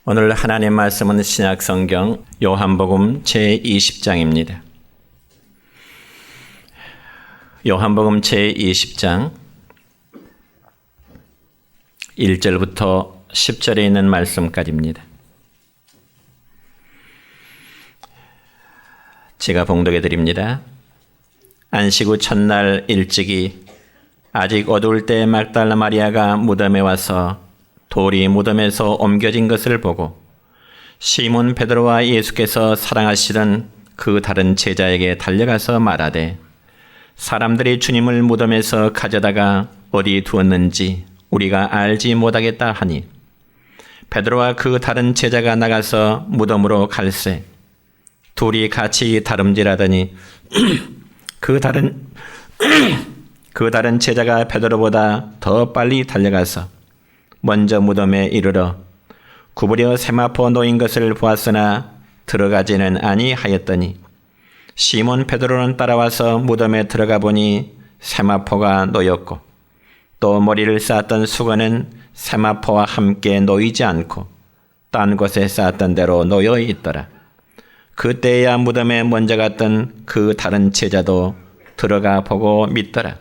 오늘 하나님 말씀은 신약성경 요한복음 제20장입니다. 요한복음 제20장 1절부터 10절에 있는 말씀까지입니다. 제가 봉독해 드립니다. 안식 후 첫날 일찍이 아직 어두울 때 막달라 마리아가 무덤에 와서 돌이 무덤에서 옮겨진 것을 보고 시몬 베드로와 예수께서 사랑하시던 그 다른 제자에게 달려가서 말하되 사람들이 주님을 무덤에서 가져다가 어디 두었는지 우리가 알지 못하겠다 하니 베드로와 그 다른 제자가 나가서 무덤으로 갈새 둘이 같이 다름질하더니 그 다른 제자가 베드로보다 더 빨리 달려가서 먼저 무덤에 이르러 구부려 세마포 놓인 것을 보았으나 들어가지는 아니하였더니 시몬 베드로는 따라와서 무덤에 들어가 보니 세마포가 놓였고 또 머리를 쌓았던 수건은 세마포와 함께 놓이지 않고 딴 곳에 쌓았던 대로 놓여 있더라. 그때야 무덤에 먼저 갔던 그 다른 제자도 들어가 보고 믿더라.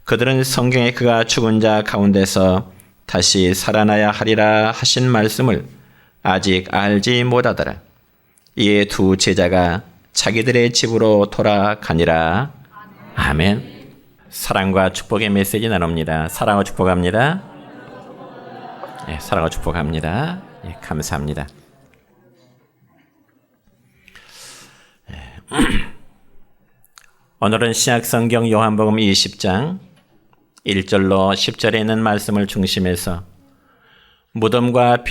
그들은 성경에 그가 죽은 자 가운데서 다시 살아나야 하리라 하신 말씀을 아직 알지 못하더라. 이에 두 제자가 자기들의 집으로 돌아가니라. 아멘. 사랑과 축복의 메시지 나눕니다. 사랑과 축복합니다. 네, 사랑과 축복합니다. 네, 감사합니다. 오늘은 신약성경 요한복음 20장 1절로 10절에 있는 말씀을 중심해서 무덤과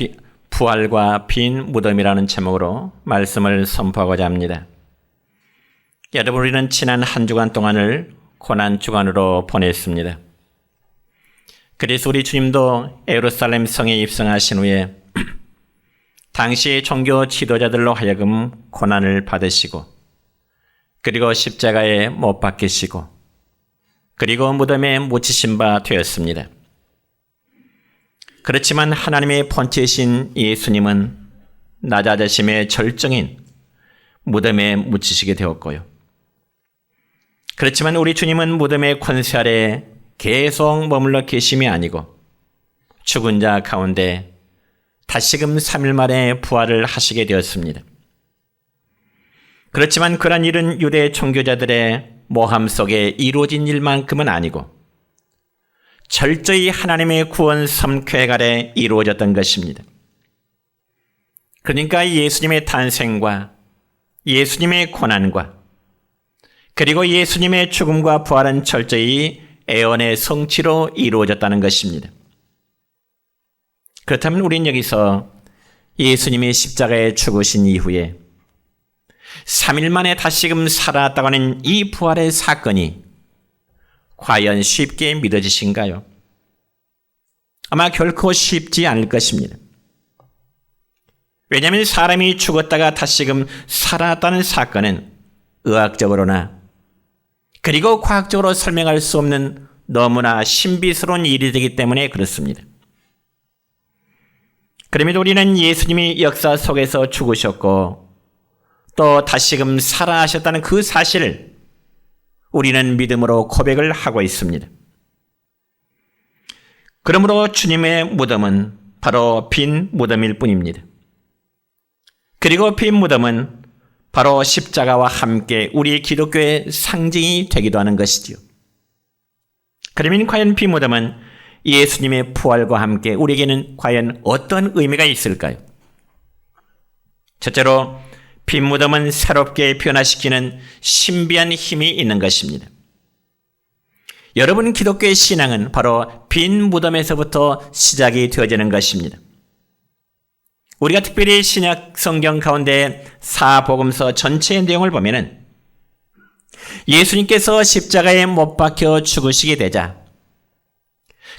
부활과 빈 무덤이라는 제목으로 말씀을 선포하고자 합니다. 여러분, 우리는 지난 한 주간 동안을 고난주간으로 보냈습니다. 그래서 우리 주님도 예루살렘 성에 입성하신 후에 당시의 종교 지도자들로 하여금 고난을 받으시고 그리고 십자가에 못 박히시고 그리고 무덤에 묻히신 바 되었습니다. 그렇지만 하나님의 본체이신 예수님은 낮아지심의 절정인 무덤에 묻히시게 되었고요. 그렇지만 우리 주님은 무덤의 권세 아래 계속 머물러 계심이 아니고 죽은 자 가운데 다시금 3일 만에 부활을 하시게 되었습니다. 그렇지만 그런 일은 유대 종교자들의 모함 속에 이루어진 일만큼은 아니고 철저히 하나님의 구원 섬쾌 아래 이루어졌던 것입니다. 그러니까 예수님의 탄생과 예수님의 고난과 그리고 예수님의 죽음과 부활은 철저히 애언의 성취로 이루어졌다는 것입니다. 그렇다면 우리는 여기서 예수님이 십자가에 죽으신 이후에 3일 만에 다시금 살아났다고 하는 이 부활의 사건이 과연 쉽게 믿어지신가요? 아마 결코 쉽지 않을 것입니다. 왜냐하면 사람이 죽었다가 다시금 살아났다는 사건은 의학적으로나 그리고 과학적으로 설명할 수 없는 너무나 신비스러운 일이 되기 때문에 그렇습니다. 그럼에도 우리는 예수님이 역사 속에서 죽으셨고 또 다시금 살아나셨다는 그 사실을 우리는 믿음으로 고백을 하고 있습니다. 그러므로 주님의 무덤은 바로 빈 무덤일 뿐입니다. 그리고 빈 무덤은 바로 십자가와 함께 우리 기독교의 상징이 되기도 하는 것이지요. 그러면 과연 빈 무덤은 예수님의 부활과 함께 우리에게는 과연 어떤 의미가 있을까요? 첫째로 빈 무덤은 새롭게 변화시키는 신비한 힘이 있는 것입니다. 여러분, 기독교의 신앙은 바로 빈 무덤에서부터 시작이 되어지는 것입니다. 우리가 특별히 신약 성경 가운데 사복음서 전체의 내용을 보면은 예수님께서 십자가에 못 박혀 죽으시게 되자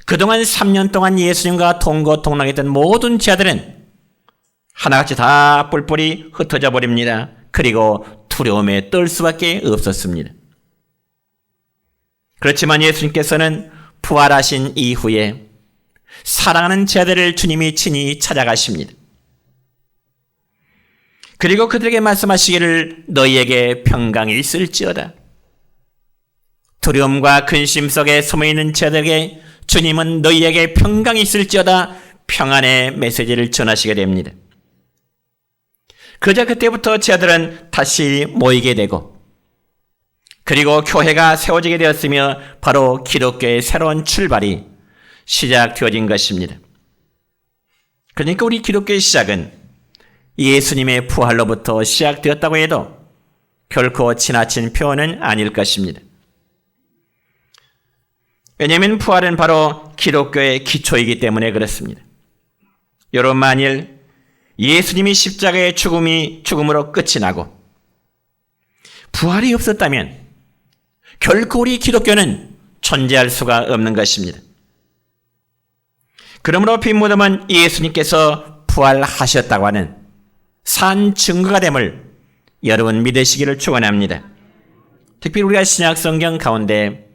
그동안 3년 동안 예수님과 동거동락했던 모든 자들은 하나같이 다 뿔뿔이 흩어져 버립니다. 그리고 두려움에 떨 수밖에 없었습니다. 그렇지만 예수님께서는 부활하신 이후에 사랑하는 제자들을 주님이 친히 찾아가십니다. 그리고 그들에게 말씀하시기를 너희에게 평강이 있을지어다. 두려움과 근심 속에 숨어있는 자들에게 주님은 너희에게 평강이 있을지어다 평안의 메시지를 전하시게 됩니다. 그저 그때부터 제자들은 다시 모이게 되고 그리고 교회가 세워지게 되었으며 바로 기독교의 새로운 출발이 시작되어진 것입니다. 그러니까 우리 기독교의 시작은 예수님의 부활로부터 시작되었다고 해도 결코 지나친 표현은 아닐 것입니다. 왜냐하면 부활은 바로 기독교의 기초이기 때문에 그렇습니다. 여러분, 만일 예수님이 십자가의 죽음으로 끝이 나고 부활이 없었다면 결코 우리 기독교는 존재할 수가 없는 것입니다. 그러므로 빈 무덤은 예수님께서 부활하셨다고 하는 산 증거가 됨을 여러분 믿으시기를 축원합니다. 특별히 우리가 신약 성경 가운데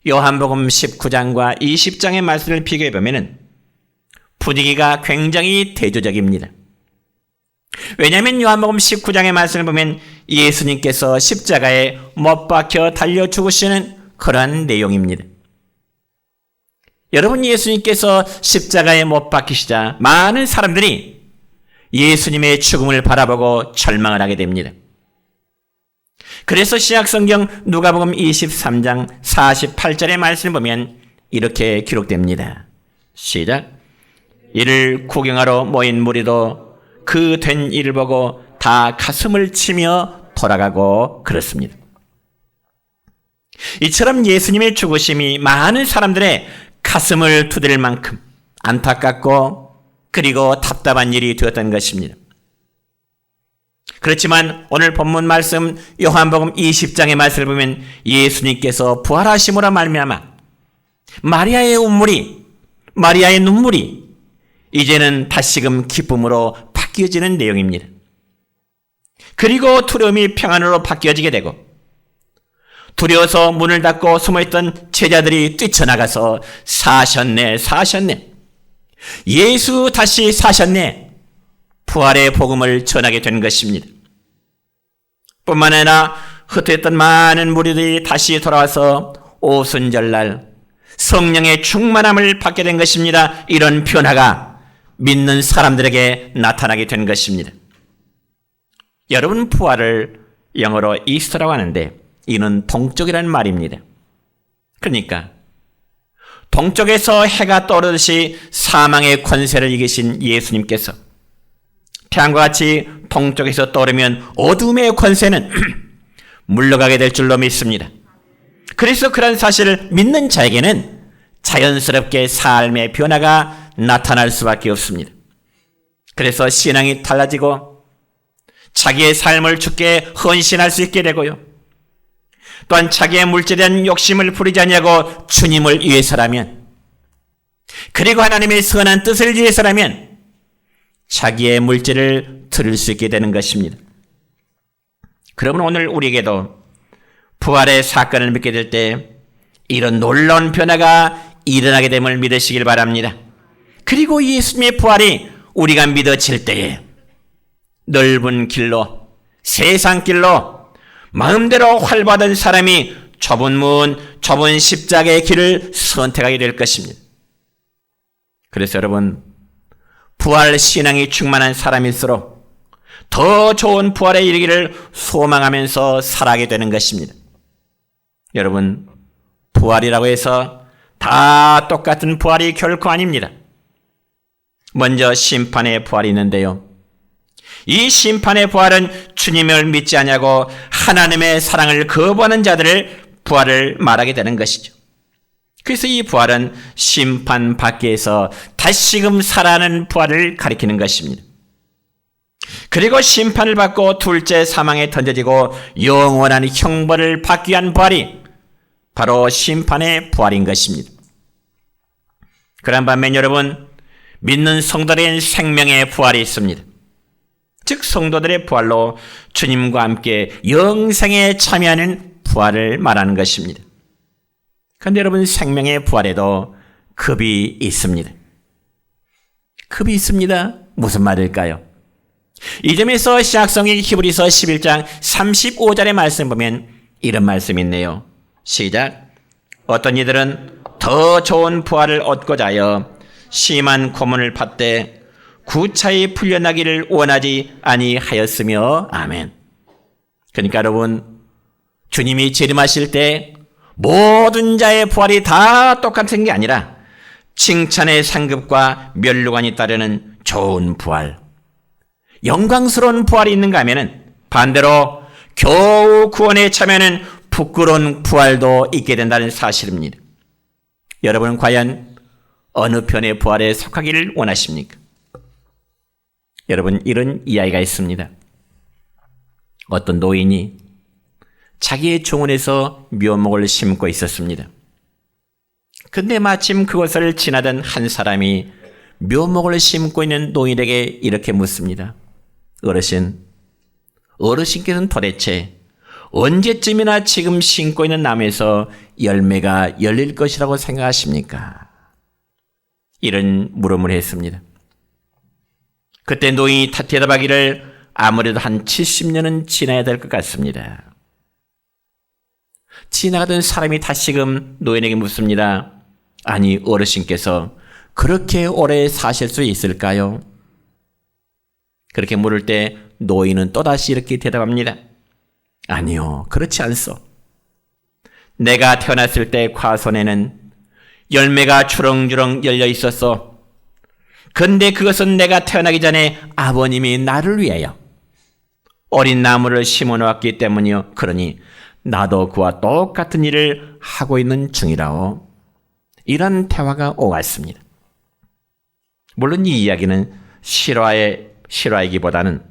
요한복음 19장과 20장의 말씀을 비교해 보면 분위기가 굉장히 대조적입니다. 왜냐하면 요한복음 19장의 말씀을 보면 예수님께서 십자가에 못 박혀 달려 죽으시는 그러한 내용입니다. 여러분, 예수님께서 십자가에 못 박히시자 많은 사람들이 예수님의 죽음을 바라보고 절망을 하게 됩니다. 그래서 신약성경 누가복음 23장 48절의 말씀을 보면 이렇게 기록됩니다. 시작. 이를 구경하러 모인 무리도 그 된 일을 보고 다 가슴을 치며 돌아가고 그렇습니다. 이처럼 예수님의 죽으심이 많은 사람들의 가슴을 두드릴 만큼 안타깝고 그리고 답답한 일이 되었던 것입니다. 그렇지만 오늘 본문 말씀 요한복음 20장의 말씀을 보면 예수님께서 부활하심으로 말미암아 마리아의 눈물이 이제는 다시금 기쁨으로 바뀌어지는 내용입니다. 그리고 두려움이 평안으로 바뀌어지게 되고 두려워서 문을 닫고 숨어있던 제자들이 뛰쳐나가서 사셨네. 예수 다시 사셨네. 부활의 복음을 전하게 된 것입니다. 뿐만 아니라 흩어졌던 많은 무리들이 다시 돌아와서 오순절날 성령의 충만함을 받게 된 것입니다. 이런 변화가 믿는 사람들에게 나타나게 된 것입니다. 여러분, 부활을 영어로 이스터라고 하는데 이는 동쪽이라는 말입니다. 그러니까 동쪽에서 해가 떠오르듯이 사망의 권세를 이기신 예수님께서 태양과 같이 동쪽에서 떠오르면 어둠의 권세는 물러가게 될 줄로 믿습니다. 그래서 그런 사실을 믿는 자에게는 자연스럽게 삶의 변화가 나타날 수밖에 없습니다. 그래서 신앙이 달라지고 자기의 삶을 주께 헌신할 수 있게 되고요. 또한 자기의 물질에 대한 욕심을 부리지 아니하고 주님을 위해서라면, 그리고 하나님의 선한 뜻을 위해서라면 자기의 물질을 드릴 수 있게 되는 것입니다. 그러면 오늘 우리에게도 부활의 사건을 믿게 될 때 이런 놀라운 변화가 일어나게 됨을 믿으시길 바랍니다. 그리고 예수님의 부활이 우리가 믿어질 때에 넓은 길로, 세상 길로 마음대로 활받은 사람이 좁은 문, 좁은 십자가의 길을 선택하게 될 것입니다. 그래서 여러분, 부활 신앙이 충만한 사람일수록 더 좋은 부활에 이르기를 소망하면서 살아가게 되는 것입니다. 여러분, 부활이라고 해서 다 똑같은 부활이 결코 아닙니다. 먼저 심판의 부활이 있는데요. 이 심판의 부활은 주님을 믿지 않냐고 하나님의 사랑을 거부하는 자들을 부활을 말하게 되는 것이죠. 그래서 이 부활은 심판 밖에서 다시금 살아나는 부활을 가리키는 것입니다. 그리고 심판을 받고 둘째 사망에 던져지고 영원한 형벌을 받기 위한 부활이 바로 심판의 부활인 것입니다. 그런 반면 여러분, 믿는 성도들의 생명의 부활이 있습니다. 즉 성도들의 부활로 주님과 함께 영생에 참여하는 부활을 말하는 것입니다. 그런데 여러분, 생명의 부활에도 급이 있습니다. 급이 있습니다. 무슨 말일까요? 이 점에서 신약성경 히브리서 11장 35절의 말씀 보면 이런 말씀이 있네요. 시작. 어떤 이들은 더 좋은 부활을 얻고자 하여 심한 고문을 받되 구차히 풀려나기를 원하지 아니하였으며. 아멘. 그러니까 여러분, 주님이 재림하실 때 모든 자의 부활이 다 똑같은 게 아니라 칭찬의 상급과 면류관이 따르는 좋은 부활, 영광스러운 부활이 있는가 하면은 반대로 겨우 구원에 참여하는 부끄러운 부활도 있게 된다는 사실입니다. 여러분은 과연 어느 편의 부활에 속하기를 원하십니까? 여러분, 이런 이야기가 있습니다. 어떤 노인이 자기의 정원에서 묘목을 심고 있었습니다. 근데 마침 그곳을 지나던 한 사람이 묘목을 심고 있는 노인에게 이렇게 묻습니다. 어르신께서는 도대체 언제쯤이나 지금 심고 있는 나무에서 열매가 열릴 것이라고 생각하십니까? 이런 물음을 했습니다. 그때 노인이 대답하기를 아무래도 한 70년은 지나야 될 것 같습니다. 지나가던 사람이 다시금 노인에게 묻습니다. 아니, 어르신께서 그렇게 오래 사실 수 있을까요? 그렇게 물을 때 노인은 또다시 이렇게 대답합니다. 아니요, 그렇지 않소. 내가 태어났을 때 과손에는 열매가 주렁주렁 열려 있었어. 근데 그것은 내가 태어나기 전에 아버님이 나를 위하여 어린 나무를 심어 놓았기 때문이요. 그러니 나도 그와 똑같은 일을 하고 있는 중이라오. 이런 대화가 오갔습니다. 물론 이 이야기는 실화이기보다는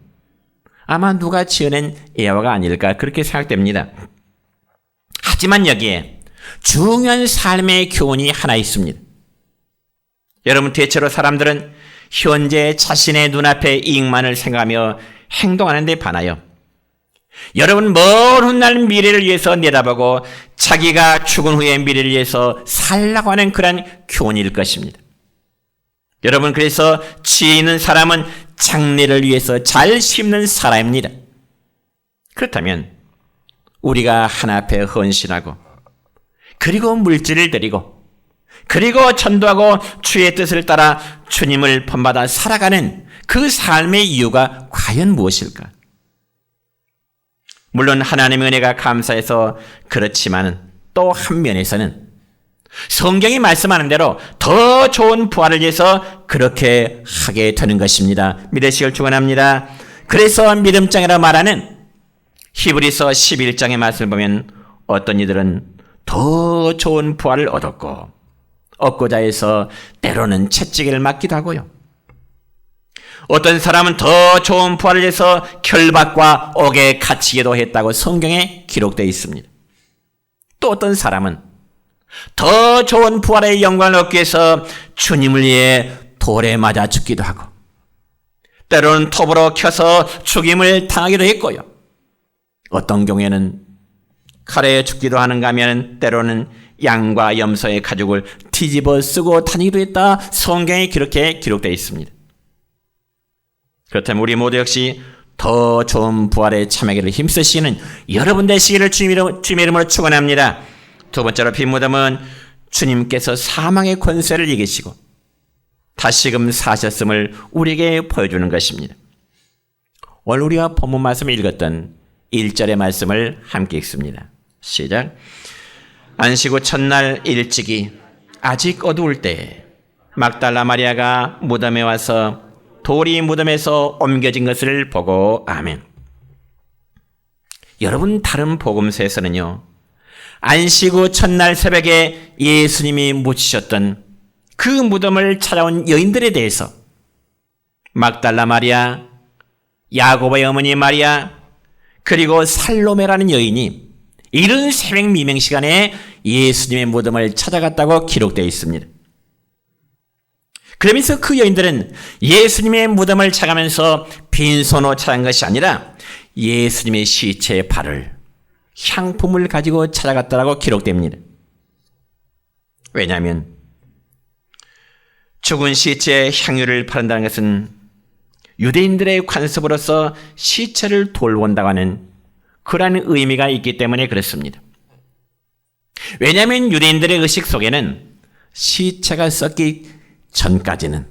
아마 누가 지어낸 예화가 아닐까 그렇게 생각됩니다. 하지만 여기에 중요한 삶의 교훈이 하나 있습니다. 여러분, 대체로 사람들은 현재 자신의 눈앞의 이익만을 생각하며 행동하는 데 반하여 여러분, 먼 훗날 미래를 위해서 내다보고 자기가 죽은 후의 미래를 위해서 살라고 하는 그런 교훈일 것입니다. 여러분, 그래서 지혜 있는 사람은 장래를 위해서 잘 심는 사람입니다. 그렇다면 우리가 하나 앞에 헌신하고 그리고 물질을 드리고 그리고 전도하고 주의 뜻을 따라 주님을 본받아 살아가는 그 삶의 이유가 과연 무엇일까? 물론 하나님의 은혜가 감사해서 그렇지만 또 한 면에서는 성경이 말씀하는 대로 더 좋은 부활을 위해서 그렇게 하게 되는 것입니다. 믿으시길 축원합니다. 그래서 믿음장이라 말하는 히브리서 11장의 말씀을 보면 어떤 이들은 더 좋은 부활을 얻고자 해서 때로는 채찍을 맞기도 하고요. 어떤 사람은 더 좋은 부활을 위해서 결박과 옥에 갇히기도 했다고 성경에 기록되어 있습니다. 또 어떤 사람은 더 좋은 부활의 영광을 얻기 위해서 주님을 위해 돌에 맞아 죽기도 하고 때로는 톱으로 켜서 죽임을 당하기도 했고요. 어떤 경우에는 칼에 죽기도 하는가 하면 때로는 양과 염소의 가죽을 뒤집어 쓰고 다니기도 했다. 성경에 그렇게 기록되어 있습니다. 그렇다면 우리 모두 역시 더 좋은 부활에 참여하기를 힘쓰시는 여러분 되시기를 주님의 이름으로 축원합니다. 두 번째로 빈무덤은 주님께서 사망의 권세를 이기시고 다시금 사셨음을 우리에게 보여주는 것입니다. 오늘 우리가 본문 말씀을 읽었던 1절의 말씀을 함께 읽습니다. 시작. 안식 후 첫날 일찍이 아직 어두울 때 막달라 마리아가 무덤에 와서 돌이 무덤에서 옮겨진 것을 보고. 아멘. 여러분, 다른 복음서에서는요, 안식 후 첫날 새벽에 예수님이 묻히셨던 그 무덤을 찾아온 여인들에 대해서 막달라 마리아, 야고보의 어머니 마리아, 그리고 살로메라는 여인이 이른 새벽 미명 시간에 예수님의 무덤을 찾아갔다고 기록되어 있습니다. 그러면서 그 여인들은 예수님의 무덤을 찾아가면서 빈손으로 찾아간 것이 아니라 예수님의 시체의 발을 향품을 가지고 찾아갔다고 기록됩니다. 왜냐하면 죽은 시체의 향유를 바른다는 것은 유대인들의 관습으로서 시체를 돌본다고 하는 그러한 의미가 있기 때문에 그렇습니다. 왜냐하면 유대인들의 의식 속에는 시체가 썩기 전까지는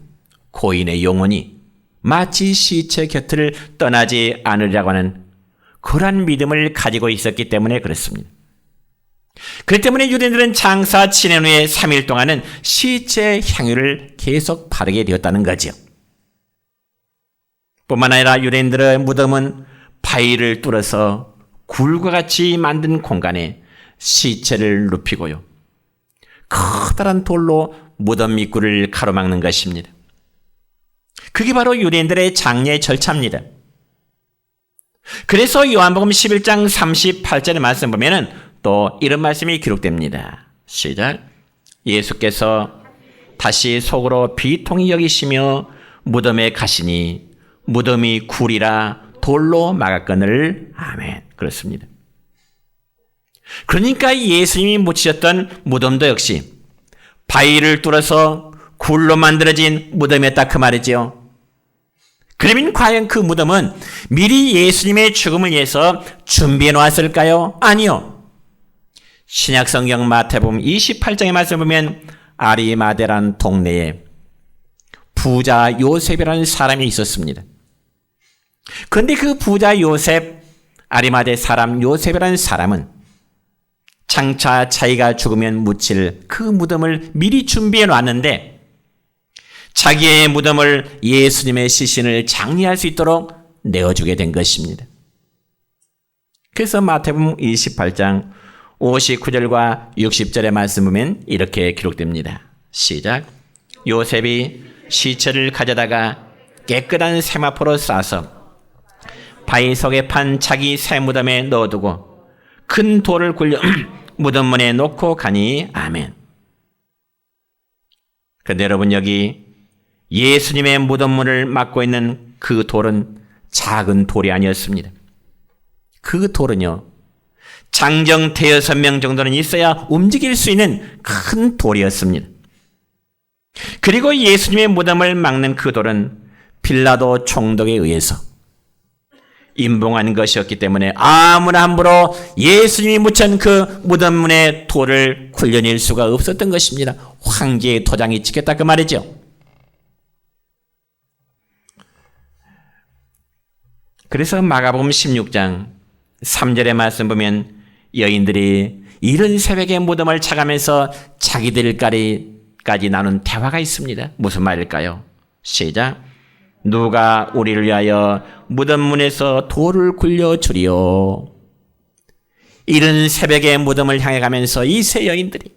고인의 영혼이 마치 시체 곁을 떠나지 않으리라고 하는 그러한 믿음을 가지고 있었기 때문에 그렇습니다. 그렇기 때문에 유대인들은 장사 지낸 후에 3일 동안은 시체 향유를 계속 바르게 되었다는 거죠. 뿐만 아니라 유대인들의 무덤은 바위를 뚫어서 굴과 같이 만든 공간에 시체를 눕히고요, 커다란 돌로 무덤 입구를 가로막는 것입니다. 그게 바로 유대인들의 장례 절차입니다. 그래서 요한복음 11장 38절의 말씀 보면은 또 이런 말씀이 기록됩니다. 시작. 예수께서 다시 속으로 비통히 여기시며 무덤에 가시니 무덤이 굴이라 돌로 막았거늘. 아멘. 그렇습니다. 그러니까 예수님이 묻히셨던 무덤도 역시 바위를 뚫어서 굴로 만들어진 무덤이었다 그 말이죠. 그러면 과연 그 무덤은 미리 예수님의 죽음을 위해서 준비해 놓았을까요? 아니요. 신약성경 마태복음 28장의 말씀 보면 아리마대라는 동네에 부자 요셉이라는 사람이 있었습니다. 그런데 그 부자 요셉, 아리마대 사람 요셉이라는 사람은 장차 자기가 죽으면 묻힐 그 무덤을 미리 준비해 놨는데 자기의 무덤을 예수님의 시신을 장례할 수 있도록 내어주게 된 것입니다. 그래서 마태복음 28장 59절과 60절의 말씀 보면 이렇게 기록됩니다. 시작. 요셉이 시체를 가져다가 깨끗한 세마포로 싸서 바위 속에 판 자기 새 무덤에 넣어두고 큰 돌을 굴려 무덤문에 놓고 가니. 아멘. 그런데 여러분, 여기 예수님의 무덤문을 막고 있는 그 돌은 작은 돌이 아니었습니다. 그 돌은요, 장정 대여섯 명 정도는 있어야 움직일 수 있는 큰 돌이었습니다. 그리고 예수님의 무덤을 막는 그 돌은 빌라도 총독에 의해서 임봉한 것이었기 때문에 아무나 함부로 예수님이 묻힌 그 무덤문의 돌을 굴려낼 수가 없었던 것입니다. 황제의 도장이 찍혔다 그 말이죠. 그래서 마가복음 16장 3절의 말씀 보면 여인들이 이른 새벽에 무덤을 차가면서 자기들까지 나눈 대화가 있습니다. 무슨 말일까요? 시작. 누가 우리를 위하여 무덤문에서 돌을 굴려주리요. 이른 새벽에 무덤을 향해 가면서 이 세 여인들이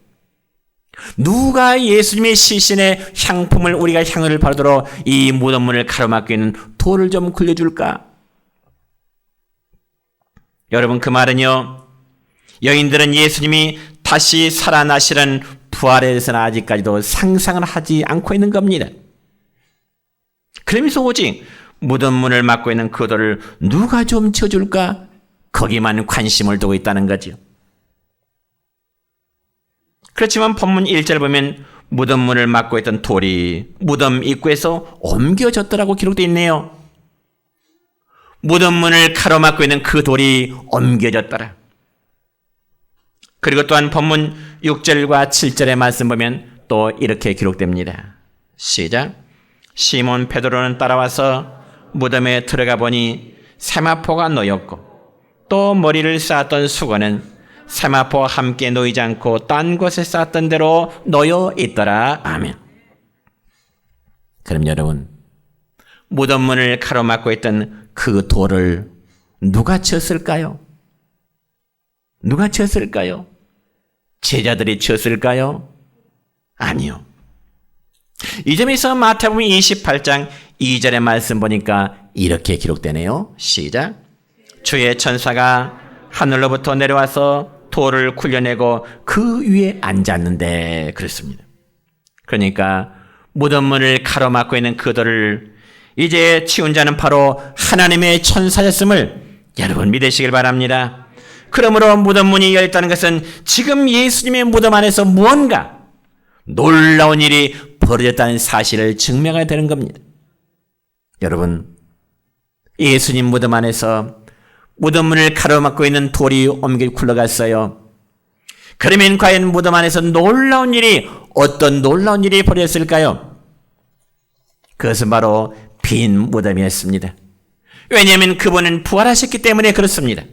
누가 예수님의 시신의 향품을 우리가 향을 바르도록 이 무덤문을 가로막고 있는 돌을 좀 굴려줄까? 여러분, 그 말은요, 여인들은 예수님이 다시 살아나시는 부활에 대해서는 아직까지도 상상을 하지 않고 있는 겁니다. 그러면서 오직 무덤문을 막고 있는 그 돌을 누가 좀 쳐줄까? 거기만 관심을 두고 있다는 거죠. 그렇지만 본문 1절 보면 무덤문을 막고 있던 돌이 무덤 입구에서 옮겨졌더라고 기록되어 있네요. 무덤문을 가로막고 있는 그 돌이 옮겨졌더라. 그리고 또한 본문 6절과 7절의 말씀 보면 또 이렇게 기록됩니다. 시작. 시몬 베드로는 따라와서 무덤에 들어가 보니 세마포가 놓였고 또 머리를 쌓았던 수건은 세마포와 함께 놓이지 않고 딴 곳에 쌓았던 대로 놓여 있더라. 아멘. 그럼 여러분, 무덤문을 가로막고 있던 그 돌을 누가 쳤을까요? 누가 쳤을까요? 제자들이 쳤을까요? 아니요. 이 점에서 마태복음 28장 2절의 말씀 보니까 이렇게 기록되네요. 시작. 주의 천사가 하늘로부터 내려와서 돌을 굴려내고 그 위에 앉았는데. 그렇습니다. 그러니까 무덤문을 가로막고 있는 그 돌을 이제 치운 자는 바로 하나님의 천사였음을 여러분 믿으시길 바랍니다. 그러므로 무덤문이 열렸다는 것은 지금 예수님의 무덤 안에서 무언가 놀라운 일이 벌어졌다는 사실을 증명해야 되는 겁니다. 여러분, 예수님 무덤 안에서 무덤문을 가로막고 있는 돌이 옮겨 굴러갔어요. 그러면 과연 무덤 안에서 어떤 놀라운 일이 벌어졌을까요? 그것은 바로 빈 무덤이었습니다. 왜냐하면 그분은 부활하셨기 때문에 그렇습니다.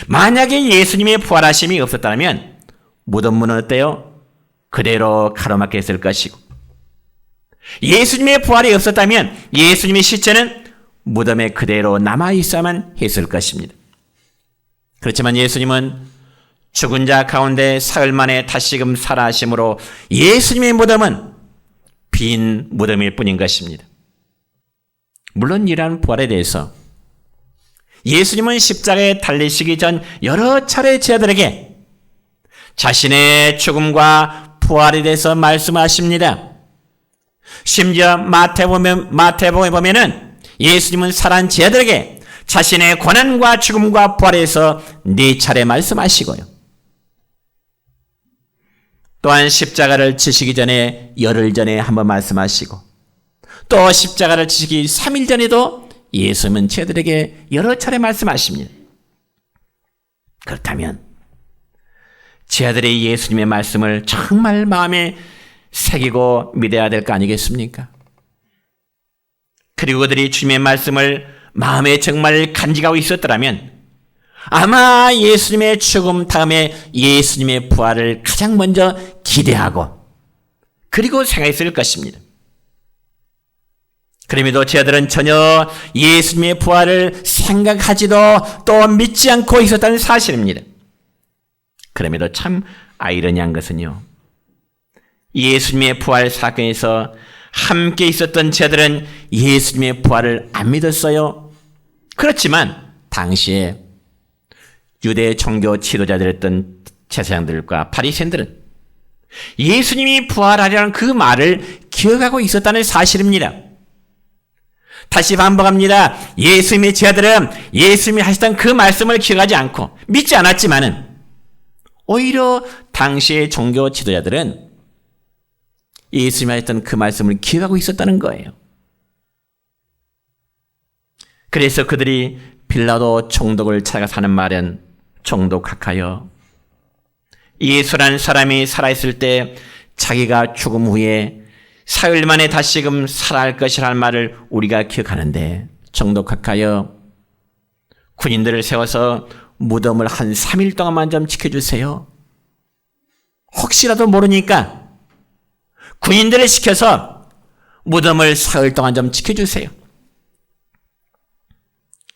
만약에 예수님의 부활하심이 없었다면 무덤문은 어때요? 그대로 가로막혀 있을 것이고, 예수님의 부활이 없었다면 예수님의 시체는 무덤에 그대로 남아있어야만 했을 것입니다. 그렇지만 예수님은 죽은 자 가운데 사흘 만에 다시금 살아하심으로 예수님의 무덤은 빈 무덤일 뿐인 것입니다. 물론 이러한 부활에 대해서 예수님은 십자가에 달리시기 전 여러 차례 제자들에게 자신의 죽음과 부활에 대해서 말씀하십니다. 심지어 마태복음에 보면은 예수님은 살아난 제자들에게 자신의 고난과 죽음과 부활에 대해서 4차례 말씀하시고요. 또한 십자가를 지시기 전에 열흘 전에 한번 말씀하시고, 또 십자가를 지시기 3일 전에도 예수님은 제자들에게 여러 차례 말씀하십니다. 그렇다면 제자들이 예수님의 말씀을 정말 마음에 새기고 믿어야 될 거 아니겠습니까? 그리고 그들이 주님의 말씀을 마음에 정말 간직하고 있었더라면 아마 예수님의 죽음 다음에 예수님의 부활을 가장 먼저 기대하고 그리고 생각했을 것입니다. 그럼에도 제자들은 전혀 예수님의 부활을 생각하지도 또 믿지 않고 있었다는 사실입니다. 그럼에도 참 아이러니한 것은요, 예수님의 부활 사건에서 함께 있었던 제자들은 예수님의 부활을 안 믿었어요. 그렇지만 당시에 유대 종교 지도자들이었던 제사장들과 바리새인들은 예수님이 부활하리라는 그 말을 기억하고 있었다는 사실입니다. 다시 반복합니다. 예수님의 제자들은 예수님이 하셨던 그 말씀을 기억하지 않고 믿지 않았지만은 오히려 당시의 종교 지도자들은 예수님이 하셨던 그 말씀을 기억하고 있었다는 거예요. 그래서 그들이 빌라도 총독을 찾아가서 하는 말은 총독하여 예수라는 사람이 살아있을 때 자기가 죽음 후에 사흘 만에 다시금 살아날 것이라는 말을 우리가 기억하는데, 총독하여 군인들을 세워서 무덤을 한 3일 동안만 좀 지켜주세요. 혹시라도 모르니까 군인들을 시켜서 무덤을 사흘 동안 좀 지켜주세요.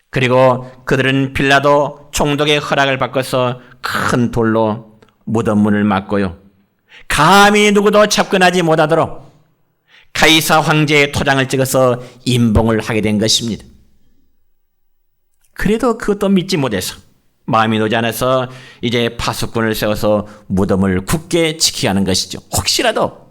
그리고 그들은 빌라도 총독의 허락을 받고서 큰 돌로 무덤 문을 막고요, 감히 누구도 접근하지 못하도록 가이사 황제의 토장을 찍어서 임봉을 하게 된 것입니다. 그래도 그것도 믿지 못해서 마음이 놓지 않아서 이제 파수꾼을 세워서 무덤을 굳게 지키게 하는 것이죠. 혹시라도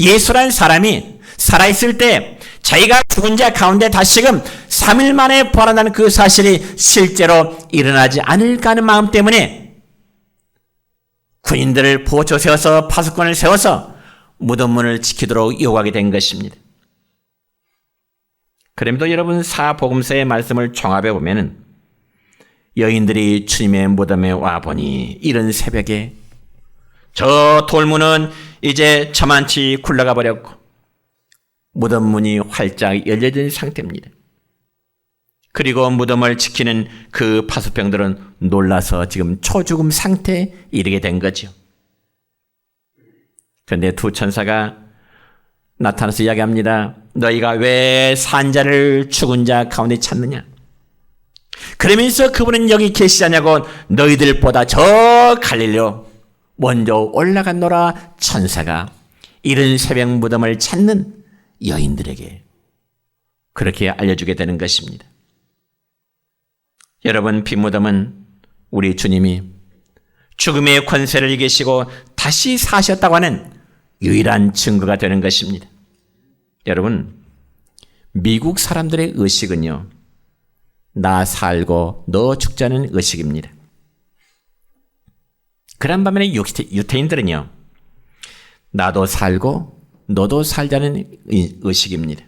예수라는 사람이 살아있을 때 자기가 죽은 자 가운데 다시금 3일 만에 부활한다는 그 사실이 실제로 일어나지 않을까 하는 마음 때문에 군인들을 보초 세워서 파수꾼을 세워서 무덤문을 지키도록 요구하게 된 것입니다. 그럼에도 여러분, 사복음서의 말씀을 종합해 보면은 여인들이 주님의 무덤에 와보니 이른 새벽에 저 돌문은 이제 저만치 굴러가 버렸고 무덤문이 활짝 열려진 상태입니다. 그리고 무덤을 지키는 그 파수병들은 놀라서 지금 초죽음 상태에 이르게 된 거죠. 그런데 두 천사가 나타나서 이야기합니다. 너희가 왜 산 자를 죽은 자 가운데 찾느냐? 그러면서 그분은 여기 계시지 않냐고 너희들보다 저 갈릴리로 먼저 올라갔노라. 천사가 이른 새벽 무덤을 찾는 여인들에게 그렇게 알려주게 되는 것입니다. 여러분, 빈무덤은 우리 주님이 죽음의 권세를 이기시고 다시 사셨다고 하는 유일한 증거가 되는 것입니다. 여러분, 미국 사람들의 의식은요, 나 살고 너 죽자는 의식입니다. 그런 반면에 유태인들은요, 나도 살고 너도 살자는 의식입니다.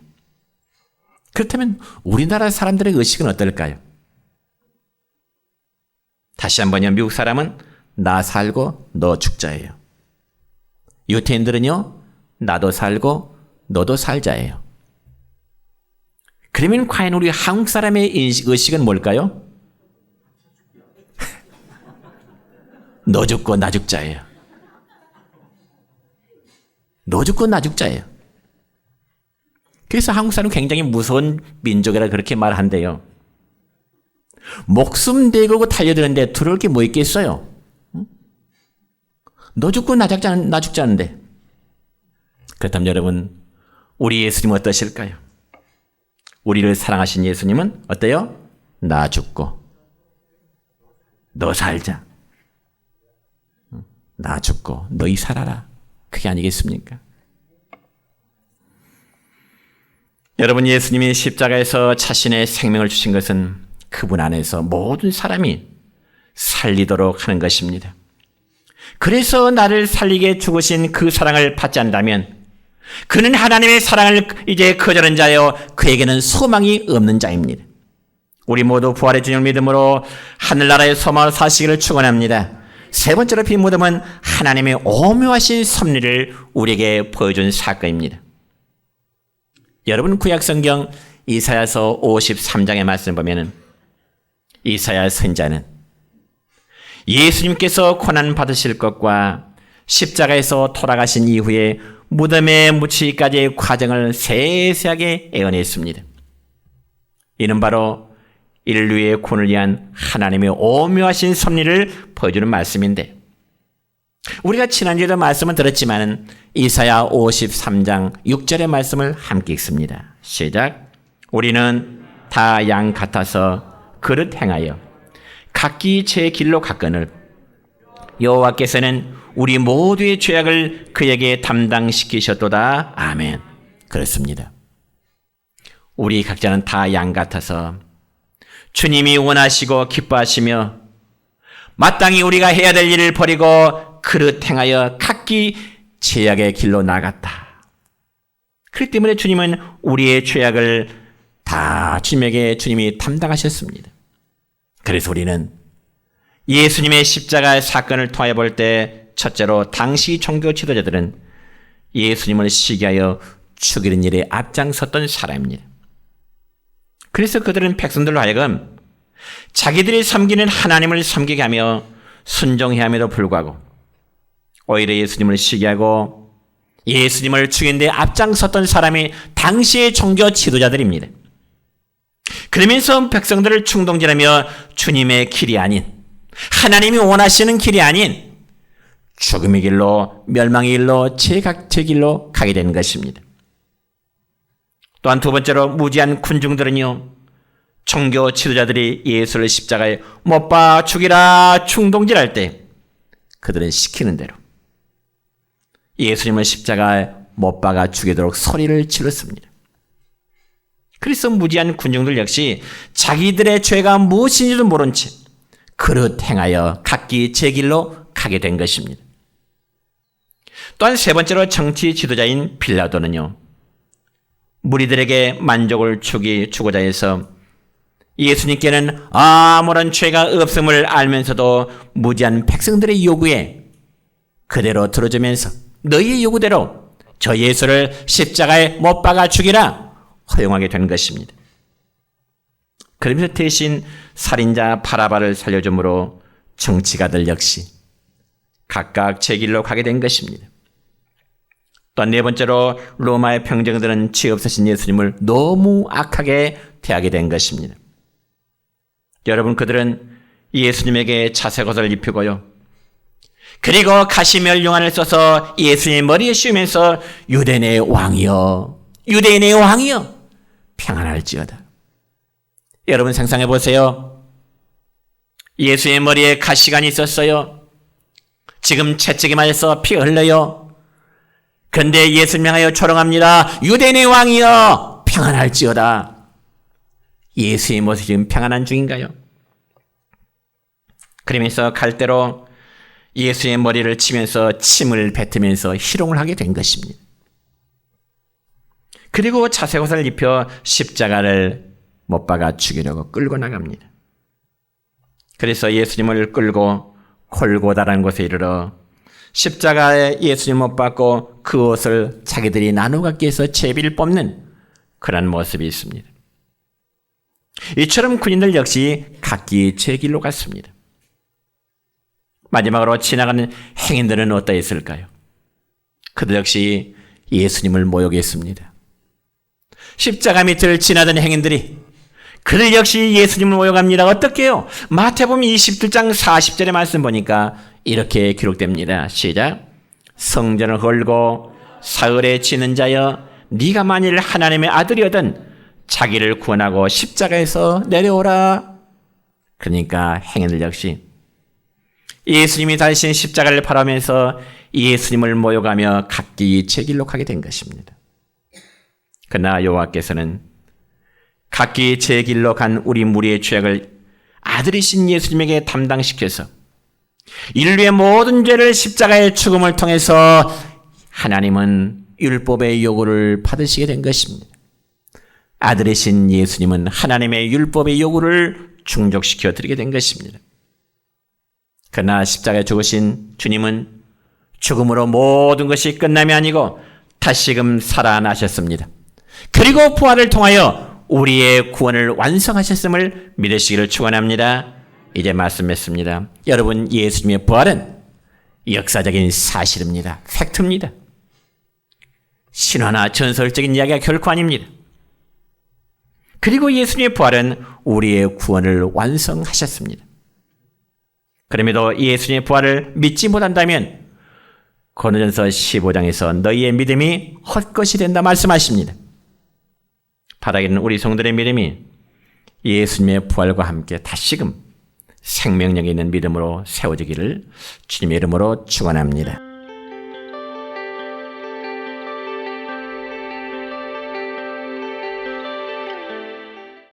그렇다면 우리나라 사람들의 의식은 어떨까요? 다시 한번요. 미국 사람은 나 살고 너 죽자예요. 유태인들은요. 나도 살고 너도 살자예요. 그러면 과연 우리 한국 사람의 의식은 뭘까요? 너 죽고 나 죽자예요. 너 죽고 나 죽자예요. 그래서 한국 사람은 굉장히 무서운 민족이라 그렇게 말한대요. 목숨 내걸고 달려드는데 두려울 게 뭐 있겠어요? 너 죽고 나 죽자는데. 그렇다면 여러분, 우리 예수님은 어떠실까요? 우리를 사랑하신 예수님은 어때요? 나 죽고 너 살자. 나 죽고 너희 살아라. 그게 아니겠습니까? 여러분, 예수님이 십자가에서 자신의 생명을 주신 것은 그분 안에서 모든 사람이 살리도록 하는 것입니다. 그래서 나를 살리게 죽으신 그 사랑을 받지 않는다면 그는 하나님의 사랑을 이제 거절한 자요, 그에게는 소망이 없는 자입니다. 우리 모두 부활의 주님을 믿음으로 하늘나라의 소망을 사시기를 축원합니다. 세 번째로 빈 무덤은 하나님의 오묘하신 섭리를 우리에게 보여준 사건입니다. 여러분, 구약성경 이사야서 53장의 말씀을 보면 이사야 선지자는 예수님께서 고난 받으실 것과 십자가에서 돌아가신 이후에 무덤에 묻히기까지의 과정을 세세하게 예언했습니다. 이는 바로 인류의 구원을 위한 하나님의 오묘하신 섭리를 보여주는 말씀인데, 우리가 지난주에도 말씀을 들었지만 이사야 53장 6절의 말씀을 함께 읽습니다. 시작. 우리는 다 양 같아서 그릇 행하여 각기 제 길로 갔거늘 여호와께서는 우리 모두의 죄악을 그에게 담당시키셨도다. 아멘. 그렇습니다. 우리 각자는 다 양 같아서 주님이 원하시고 기뻐하시며 마땅히 우리가 해야 될 일을 버리고 그릇 행하여 각기 죄악의 길로 나갔다. 그렇기 때문에 주님은 우리의 죄악을 다 주님이 담당하셨습니다. 그래서 우리는 예수님의 십자가의 사건을 통해 볼 때 첫째로 당시 종교 지도자들은 예수님을 시기하여 죽이는 일에 앞장섰던 사람입니다. 그래서 그들은 백성들로 하여금 자기들이 섬기는 하나님을 섬기게 하며 순종해야 함에도 불구하고 오히려 예수님을 시기하고 예수님을 죽이는 데 앞장섰던 사람이 당시의 종교 지도자들입니다. 그러면서 백성들을 충동질하며 주님의 길이 아닌, 하나님이 원하시는 길이 아닌 죽음의 길로, 멸망의 길로, 제 길로 가게 되는 것입니다. 또한 두 번째로 무지한 군중들은요, 종교 지도자들이 예수를 십자가에 못 박아 죽이라 충동질할 때 그들은 시키는 대로 예수님을 십자가에 못 박아 죽이도록 소리를 질렀습니다. 그래서 무지한 군중들 역시 자기들의 죄가 무엇인지도 모른 채 그릇 행하여 각기 제 길로 가게 된 것입니다. 또한 세 번째로 정치 지도자인 빌라도는요, 무리들에게 만족을 주고자 해서 예수님께는 아무런 죄가 없음을 알면서도 무지한 백성들의 요구에 그대로 들어주면서 너희의 요구대로 저 예수를 십자가에 못 박아 죽이라 허용하게 된 것입니다. 그러면서 대신 살인자 바라바를 살려줌으로 정치가들 역시 각각 제 길로 가게 된 것입니다. 또한 네 번째로 로마의 평정들은 죄 없으신 예수님을 너무 악하게 대하게 된 것입니다. 여러분, 그들은 예수님에게 자색옷을 입히고요, 그리고 가시멸 용안을 써서 예수님의 머리에 씌우면서 유대인의 왕이여, 유대인의 왕이여, 평안할지어다. 여러분 상상해 보세요. 예수의 머리에 가시관이 있었어요. 지금 채찍에 맞아서 피 흘러요. 그런데 예수님 향하여 조롱합니다. 유대인의 왕이여, 평안할지어다. 예수의 모습이 지금 평안한 중인가요? 그러면서 갈대로 예수의 머리를 치면서 침을 뱉으면서 희롱을 하게 된 것입니다. 그리고 자색옷을 입혀 십자가를 못 박아 죽이려고 끌고 나갑니다. 그래서 예수님을 끌고 골고다라는 곳에 이르러 십자가에 예수님 못 박고 그 옷을 자기들이 나눠 갖기 위해서 제비를 뽑는 그런 모습이 있습니다. 이처럼 군인들 역시 각기 제 길로 갔습니다. 마지막으로 지나가는 행인들은 어떠했을까요? 그들 역시 예수님을 모욕했습니다. 십자가 밑을 지나던 행인들이 그들 역시 예수님을 모욕합니다. 어떻게 해요? 마태복음 27장 40절의 말씀 보니까 이렇게 기록됩니다. 시작. 성전을 헐고 사흘에 지는 자여 네가 만일 하나님의 아들이거든 자기를 구원하고 십자가에서 내려오라. 그러니까 행인들 역시 예수님이 달리신 십자가를 바라면서 예수님을 모욕하며 각기 제 길로 가게 된 것입니다. 그러나 여호와께서는 각기 제 길로 간 우리 무리의 죄악을 아들이신 예수님에게 담당시켜서 인류의 모든 죄를 십자가의 죽음을 통해서 하나님은 율법의 요구를 받으시게 된 것입니다. 아들이신 예수님은 하나님의 율법의 요구를 충족시켜 드리게 된 것입니다. 그러나 십자가에 죽으신 주님은 죽음으로 모든 것이 끝남이 아니고 다시금 살아나셨습니다. 그리고 부활을 통하여 우리의 구원을 완성하셨음을 믿으시기를 축원합니다. 이제 말씀했습니다. 여러분, 예수님의 부활은 역사적인 사실입니다. 팩트입니다. 신화나 전설적인 이야기가 결코 아닙니다. 그리고 예수님의 부활은 우리의 구원을 완성하셨습니다. 그럼에도 예수님의 부활을 믿지 못한다면 고린도전서 15장에서 너희의 믿음이 헛것이 된다 말씀하십니다. 바라기는 우리 성도들의 믿음이 예수님의 부활과 함께 다시금 생명력 있는 믿음으로 세워지기를 주님의 이름으로 축원합니다.